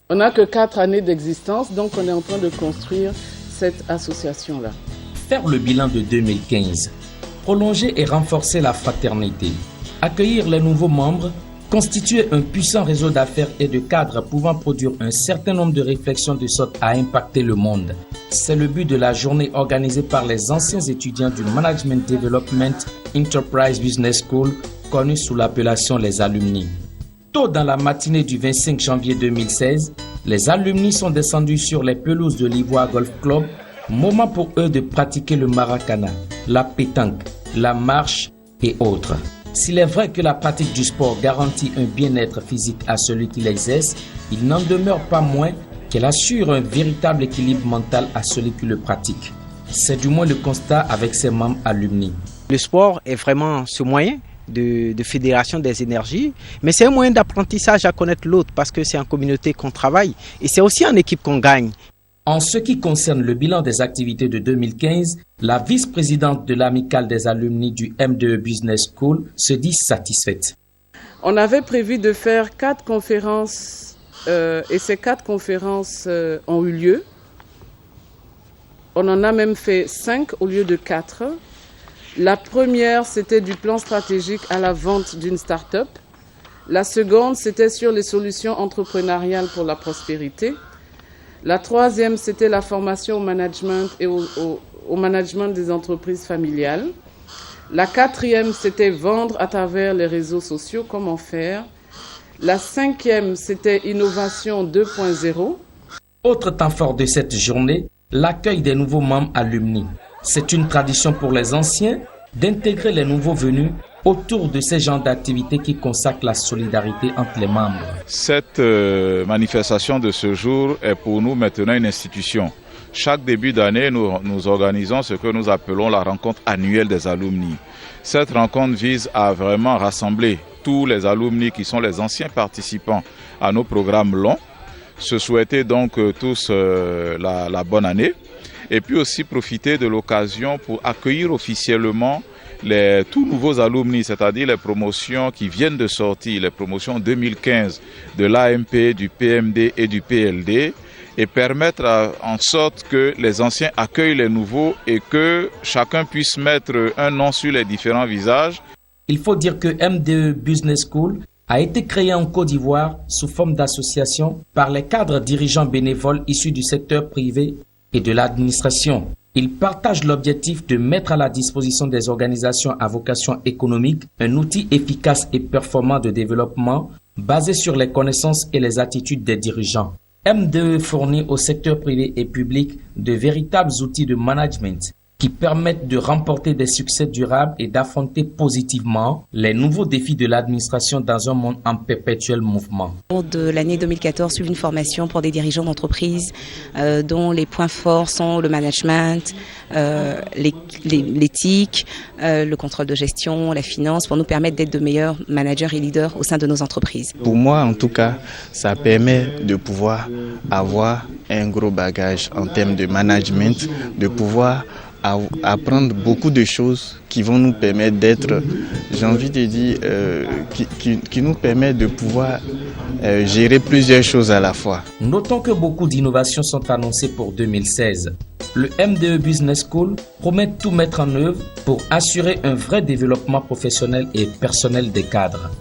On n'a que 4 années d'existence, donc on est en train de construire cette association-là. Faire le bilan de 2015, prolonger et renforcer la fraternité, accueillir les nouveaux membres, constituer un puissant réseau d'affaires et de cadres pouvant produire un certain nombre de réflexions de sorte à impacter le monde. C'est le but de la journée organisée par les anciens étudiants du Management Development Enterprise Business School, connue sous l'appellation les alumni. Tôt dans la matinée du 25 janvier 2016, les alumni sont descendus sur les pelouses de l'Ivoire Golf Club, moment pour eux de pratiquer le maracana, la pétanque, la marche et autres. S'il est vrai que la pratique du sport garantit un bien-être physique à celui qui l'exerce, il n'en demeure pas moins qu'elle assure un véritable équilibre mental à celui qui le pratique. C'est du moins le constat avec ses membres alumni. Le sport est vraiment ce moyen de fédération des énergies, mais c'est un moyen d'apprentissage à connaître l'autre parce que c'est en communauté qu'on travaille et c'est aussi en équipe qu'on gagne. En ce qui concerne le bilan des activités de 2015, la vice-présidente de l'amicale des alumni du M2 Business School se dit satisfaite. On avait prévu de faire 4 conférences et ces 4 conférences ont eu lieu. On en a même fait 5 au lieu de 4. La première, c'était du plan stratégique à la vente d'une start-up. La seconde, c'était sur les solutions entrepreneuriales pour la prospérité. La troisième, c'était la formation au management et au management des entreprises familiales. La quatrième, c'était vendre à travers les réseaux sociaux, comment faire. La cinquième, c'était innovation 2.0. Autre temps fort de cette journée, l'accueil des nouveaux membres alumni. C'est une tradition pour les anciens d'intégrer les nouveaux venus autour de ces genres d'activités qui consacrent la solidarité entre les membres. Cette manifestation de ce jour est pour nous maintenant une institution. Chaque début d'année, nous organisons ce que nous appelons la rencontre annuelle des alumni. Cette rencontre vise à vraiment rassembler tous les alumni qui sont les anciens participants à nos programmes longs, se souhaiter donc tous la bonne année et puis aussi profiter de l'occasion pour accueillir officiellement les tout nouveaux alumni, c'est-à-dire les promotions qui viennent de sortir, les promotions 2015 de l'AMP, du PMD et du PLD, et permettre en sorte que les anciens accueillent les nouveaux et que chacun puisse mettre un nom sur les différents visages. Il faut dire que M2 Business School a été créé en Côte d'Ivoire sous forme d'association par les cadres dirigeants bénévoles issus du secteur privé et de l'administration. Ils partagent l'objectif de mettre à la disposition des organisations à vocation économique un outil efficace et performant de développement basé sur les connaissances et les attitudes des dirigeants. M2 fournit au secteur privé et public de véritables outils de management qui permettent de remporter des succès durables et d'affronter positivement les nouveaux défis de l'administration dans un monde en perpétuel mouvement. De l'année 2014, suivi une formation pour des dirigeants d'entreprise dont les points forts sont le management, l'éthique, le contrôle de gestion, la finance, pour nous permettre d'être de meilleurs managers et leaders au sein de nos entreprises. Pour moi, en tout cas, ça permet de pouvoir avoir un gros bagage en termes de management, de pouvoir apprendre beaucoup de choses qui vont nous permettre d'être, j'ai envie de dire, qui nous permettent de pouvoir gérer plusieurs choses à la fois. Notons que beaucoup d'innovations sont annoncées pour 2016. Le M2 Business School promet tout mettre en œuvre pour assurer un vrai développement professionnel et personnel des cadres.